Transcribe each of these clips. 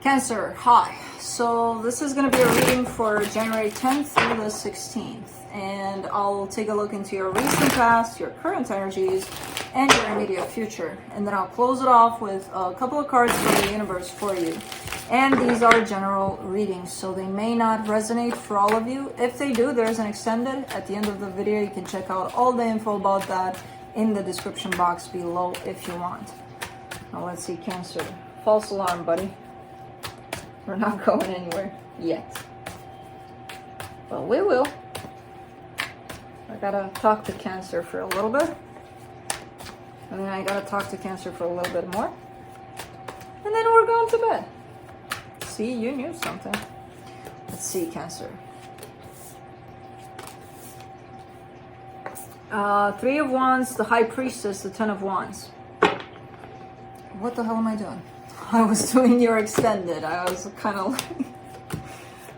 Cancer, hi. So this is going to be a reading for January 10th through the 16th. And I'll take a look into your recent past, your current energies, and your immediate future. And then I'll close it off with a couple of cards from the universe for you. And these are general readings, so they may not resonate for all of you. If they do, there's an extended at the end of the video. You can check out all the info about that in the description box below if you want. Now let's see, Cancer. False alarm, buddy. We're not going anywhere yet. Well, we will. I gotta talk to Cancer for a little bit. And then I gotta talk to Cancer for a little bit more. And then we're going to bed. See, you knew something. Let's see, Cancer. Three of Wands, the High Priestess, the Ten of Wands. What the hell am I doing? I was doing your extended. I was kind of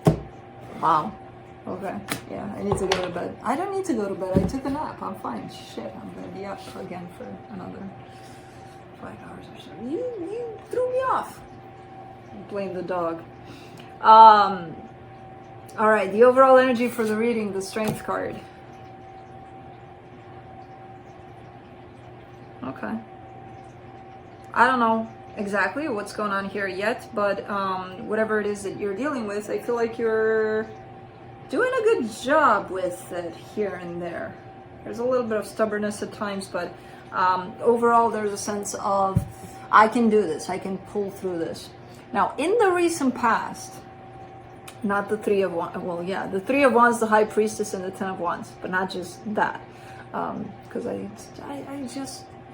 like, wow. Okay, yeah, I need to go to bed. I don't need to go to bed. I took a nap. I'm fine. Shit, I'm gonna be up again for another 5 hours or so. You threw me off. Blame the dog. All right, the overall energy for the reading, the Strength card. Okay. I don't know exactly what's going on here yet, but whatever it is that you're dealing with, I feel like you're doing a good job with it here and there. There's a little bit of stubbornness at times, but overall there's a sense of, I can do this, I can pull through this. Now, in the recent past, not the Three of Wands, well, yeah, the Three of Wands, the High Priestess, and the Ten of Wands, but not just that, because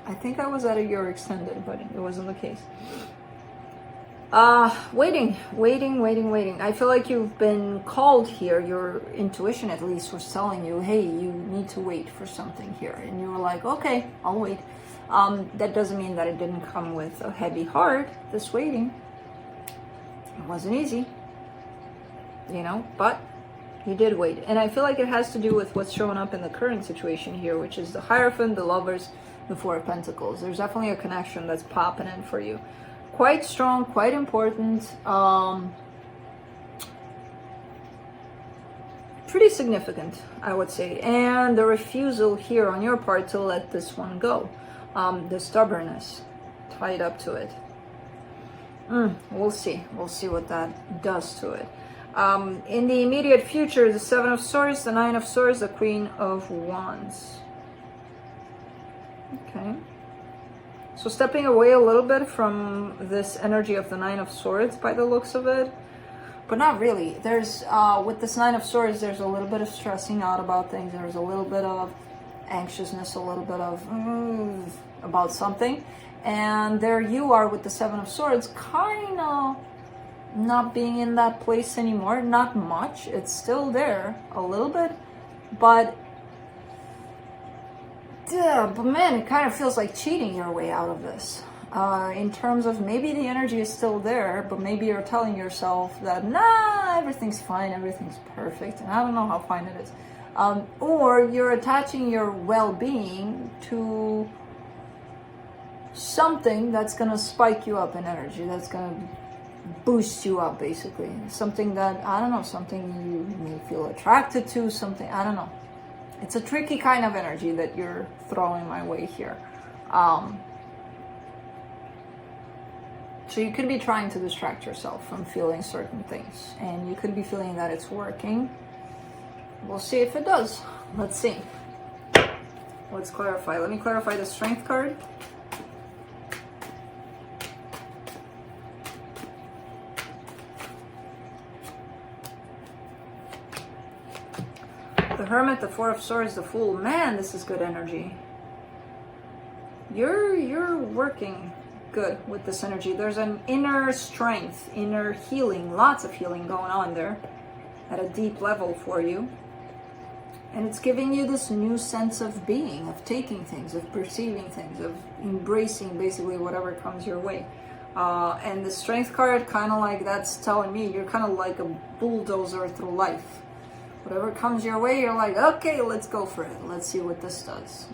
I think I was at your extended, but it wasn't the case. Waiting. I feel like you've been called here. Your intuition at least was telling you, hey, you need to wait for something here. And you were like, okay, I'll wait. That doesn't mean that it didn't come with a heavy heart, this waiting. It wasn't easy, but you did wait. And I feel like it has to do with what's showing up in the current situation here, which is the Hierophant, the Lovers, the Four of Pentacles. There's definitely a connection that's popping in for you. Quite strong, quite important, pretty significant, I would say. And the refusal here on your part to let this one go. The stubbornness tied up to it. We'll see what that does to it. In the immediate future, the Seven of Swords, the Nine of Swords, the Queen of Wands. Okay. So stepping away a little bit from this energy of the Nine of Swords by the looks of it, but not really. There's, with this Nine of Swords, there's a little bit of stressing out about things. There's a little bit of anxiousness, a little bit of about something. And there you are with the Seven of Swords, kind of not being in that place anymore. Not much. It's still there a little bit, but man, it kind of feels like cheating your way out of this. In terms of maybe the energy is still there, but maybe you're telling yourself that, nah, everything's fine, everything's perfect, and I don't know how fine it is. Or you're attaching your well-being to something that's going to spike you up in energy, that's going to boost you up, basically. Something that, I don't know, something you may feel attracted to, something, I don't know. It's a tricky kind of energy that you're throwing my way here. So you could be trying to distract yourself from feeling certain things. And you could be feeling that it's working. We'll see if it does. Let's see. Let's clarify. Let me clarify the Strength card. The Hermit, the Four of Swords, the Fool. Man, this is good energy. You're working good with this energy. There's an inner strength, inner healing, lots of healing going on there at a deep level for you. And it's giving you this new sense of being, of taking things, of perceiving things, of embracing basically whatever comes your way. And the Strength card, kind of like that's telling me you're kind of like a bulldozer through life. Whatever comes your way, you're like, okay, let's go for it. Let's see what this does,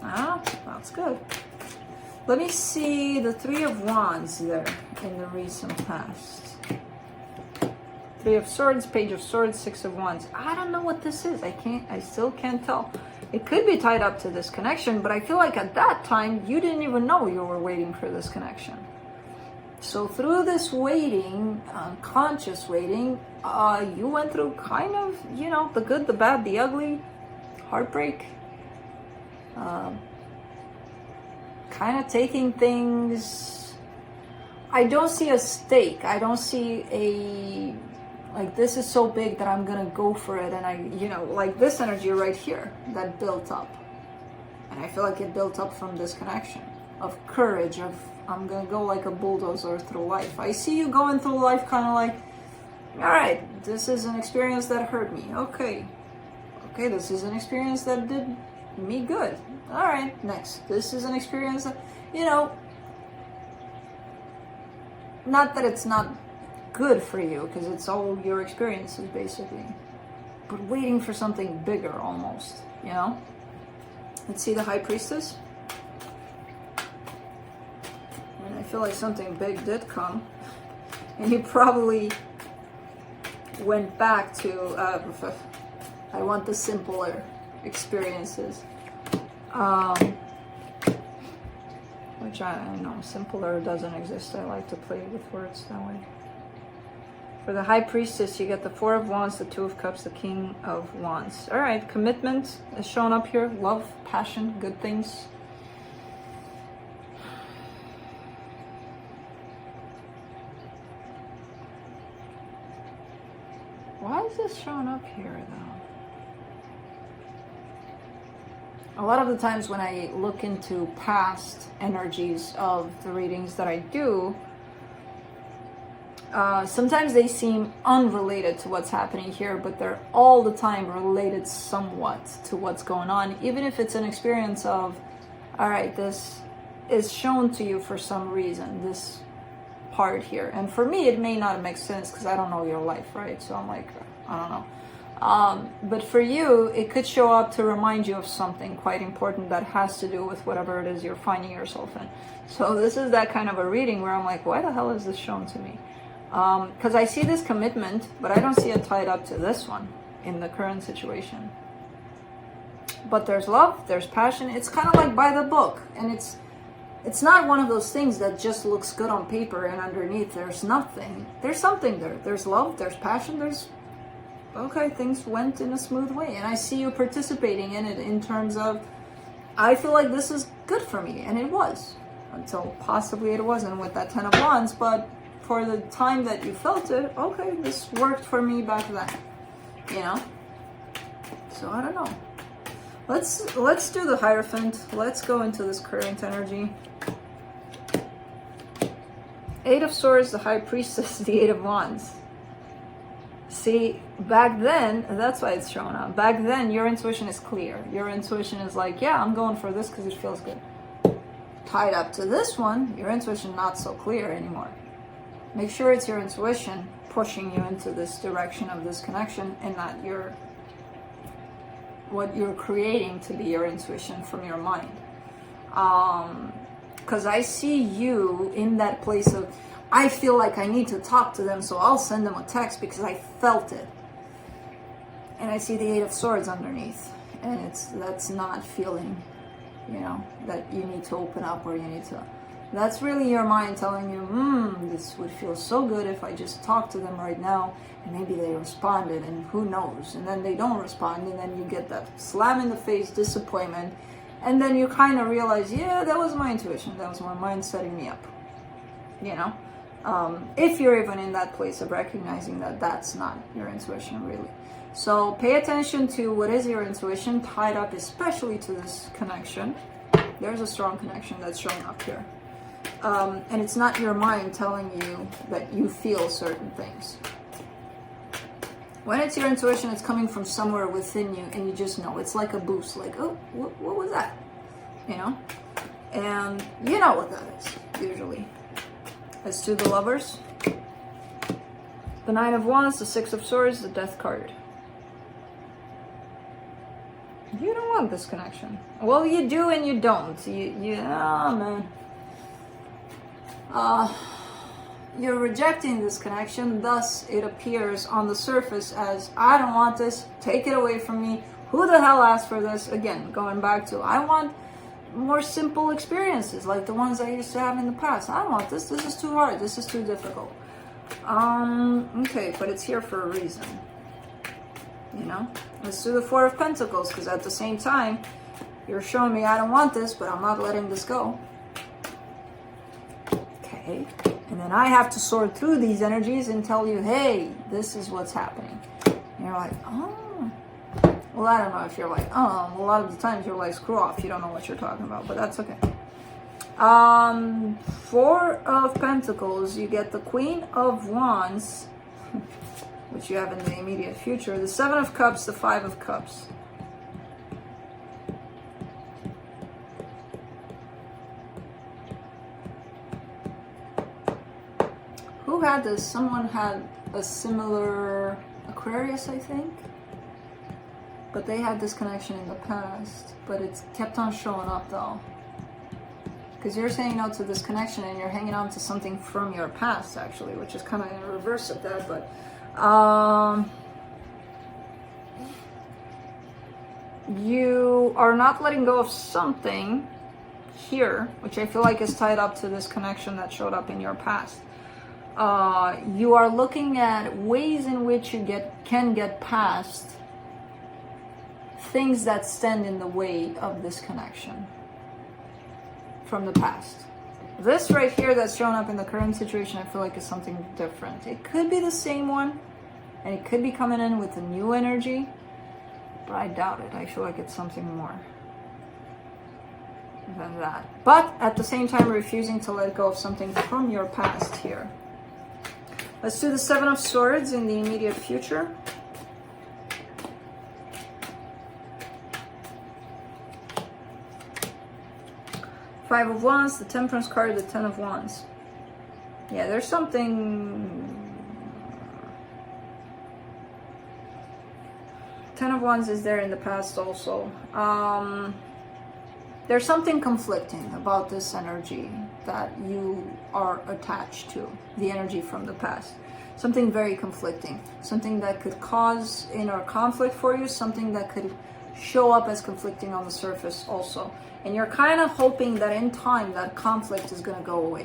That's good. Let me see the Three of Wands there in the recent past. Three of Swords, Page of Swords, Six of Wands. I don't know what this is. I still can't tell. It could be tied up to this connection, but I feel like at that time, you didn't even know you were waiting for this connection. So through this waiting, conscious waiting, you went through kind of, you know, the good, the bad, the ugly, heartbreak, kind of taking things. I don't see a stake. I don't see a, like, this is so big that I'm gonna go for it. And I, you know, like this energy right here that built up. And I feel like it built up from this connection of courage, of I'm gonna go like a bulldozer through life. I see you going through life kind of like, all right, this is an experience that hurt me. Okay, this is an experience that did me good. All right, next. This is an experience that, you know, not that it's not good for you, because it's all your experiences basically, but waiting for something bigger almost, you know? Let's see the High Priestess. And I feel like something big did come, and you probably went back to, I want the simpler experiences. Which I don't know, simpler doesn't exist. I like to play with words that way. For the High Priestess, you get the Four of Wands, the Two of Cups, the King of Wands. All right, commitment is shown up here. Love, passion, good things. Why is this showing up here, though? A lot of the times when I look into past energies of the readings that I do, sometimes they seem unrelated to what's happening here, but they're all the time related somewhat to what's going on, even if it's an experience of, all right, this is shown to you for some reason, this part here. And for me, it may not make sense because I don't know your life, right? So I'm like, I don't know. But for you, it could show up to remind you of something quite important that has to do with whatever it is you're finding yourself in. So this is that kind of a reading where I'm like, why the hell is this shown to me? Because I see this commitment, but I don't see it tied up to this one in the current situation. But there's love, there's passion. It's kind of like by the book. And it's not one of those things that just looks good on paper and underneath there's nothing. There's something there. There's love, there's passion, there's, okay, things went in a smooth way. And I see you participating in it in terms of, I feel like this is good for me. And it was. Until possibly it wasn't with that Ten of Wands. But for the time that you felt it, okay, this worked for me back then. You know? So I don't know. Let's do the Hierophant. Let's go into this current energy. Eight of Swords, the High Priestess, the Eight of Wands. See, back then, that's why it's showing up. Back then, your intuition is clear. Your intuition is like, yeah, I'm going for this because it feels good. Tied up to this one, your intuition not so clear anymore. Make sure it's your intuition pushing you into this direction of this connection and not what you're creating to be your intuition from your mind. Because I see you in that place of, I feel like I need to talk to them, so I'll send them a text because I felt it. And I see the Eight of Swords underneath. And that's not feeling, you know, that you need to open up or you need to. That's really your mind telling you, this would feel so good if I just talk to them right now. And maybe they responded, and who knows? And then they don't respond, and then you get that slam in the face disappointment. And then you kind of realize, yeah, that was my intuition. That was my mind setting me up, you know? If you're even in that place of recognizing that that's not your intuition, really. So pay attention to what is your intuition tied up, especially to this connection. There's a strong connection that's showing up here. And it's not your mind telling you that you feel certain things. When it's your intuition, it's coming from somewhere within you, and you just know. It's like a boost, like, oh, what was that? You know? And you know what that is, usually. Let's do the Lovers. The Nine of Wands, the Six of Swords, the Death card. You don't want this connection. Well, you do and you don't. Oh, man. You're rejecting this connection, thus it appears on the surface as, I don't want this, take it away from me. Who the hell asked for this? Again, going back to, I want more simple experiences like the ones I used to have in the past. I don't want this. This is too hard. This is too difficult. Okay, but it's here for a reason. You know? Let's do the Four of Pentacles, because at the same time, you're showing me I don't want this, but I'm not letting this go. Okay. And then I have to sort through these energies and tell you, hey, this is what's happening. And you're like, oh. Well, I don't know if you're like, oh. A lot of the times you're like, screw off. You don't know what you're talking about, but that's okay. Four of Pentacles, you get the Queen of Wands, which you have in the immediate future. The Seven of Cups, the Five of Cups. Who had this? Someone had a similar Aquarius, I think. But they had this connection in the past. But it's kept on showing up though. Because you're saying no to this connection and you're hanging on to something from your past, actually, which is kind of in reverse of that. But you are not letting go of something here, which I feel like is tied up to this connection that showed up in your past. You are looking at ways in which you can get past things that stand in the way of this connection from the past. This right here that's shown up in the current situation, I feel like is something different. It could be the same one, and it could be coming in with a new energy, but I doubt it. I feel like it's something more than that. But at the same time, refusing to let go of something from your past here. Let's do the Seven of Swords in the immediate future. Five of Wands, the Temperance card, the Ten of Wands. Yeah, there's something... Ten of Wands is there in the past also. There's something conflicting about this energy that you are attached to, the energy from the past. Something very conflicting. Something that could cause inner conflict for you, something that could show up as conflicting on the surface also. And you're kind of hoping that in time that conflict is going to go away.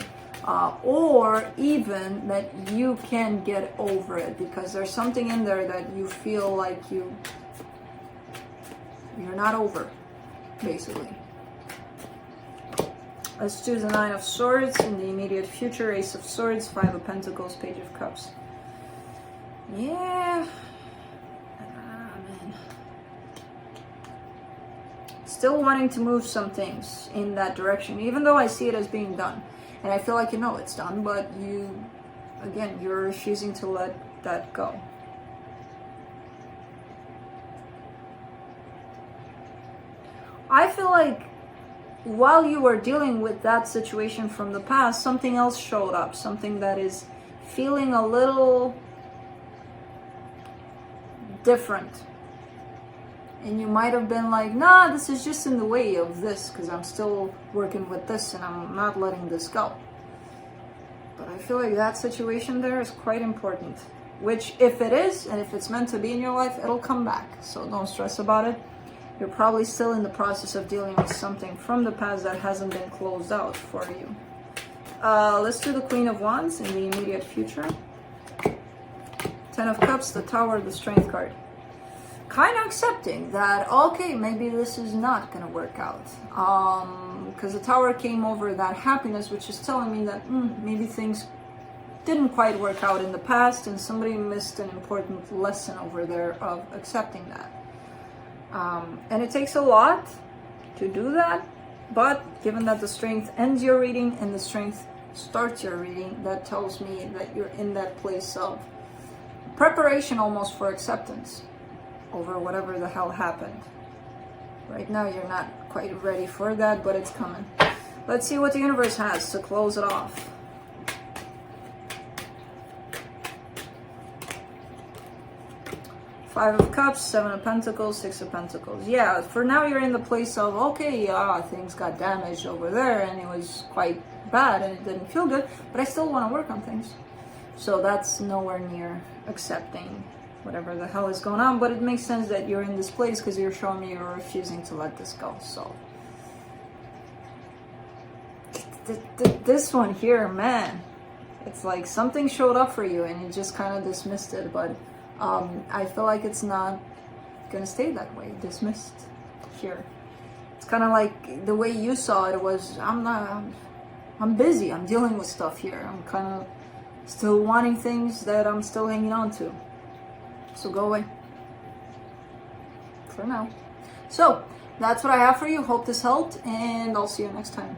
Or even that you can get over it, because there's something in there that you feel like you're not over, basically. Let's do the Nine of Swords in the immediate future. Ace of Swords, Five of Pentacles, Page of Cups. Yeah. Man. Still wanting to move some things in that direction, even though I see it as being done. And I feel like you know it's done, but you're refusing to let that go. I feel like while you were dealing with that situation from the past, something else showed up, something that is feeling a little different. And you might have been like, nah, this is just in the way of this, because I'm still working with this and I'm not letting this go. But I feel like that situation there is quite important. Which, if it is, and if it's meant to be in your life, it'll come back. So don't stress about it. You're probably still in the process of dealing with something from the past that hasn't been closed out for you. Let's do the Queen of Wands in the immediate future. Ten of Cups, the Tower, the Strength card. Kind of accepting that, okay, maybe this is not going to work out. Because the Tower came over that happiness, which is telling me that maybe things didn't quite work out in the past and somebody missed an important lesson over there of accepting that. And it takes a lot to do that, but given that the Strength ends your reading and the Strength starts your reading, that tells me that you're in that place of preparation almost for acceptance over whatever the hell happened. Right now you're not quite ready for that, but it's coming. Let's see what the universe has to close it off. Five of Cups, Seven of Pentacles, Six of Pentacles. Yeah, for now you're in the place of, okay, things got damaged over there and it was quite bad and it didn't feel good, but I still want to work on things. So that's nowhere near accepting whatever the hell is going on, but it makes sense that you're in this place because you're showing me you're refusing to let this go. So this one here, man, it's like something showed up for you and you just kind of dismissed it, but I feel like it's not gonna stay that way, dismissed here. It's kind of like the way you saw it was, I'm busy, I'm dealing with stuff here, I'm kind of still wanting things that I'm still hanging on to. So go away for now. So that's what I have for you. Hope this helped, and I'll see you next time.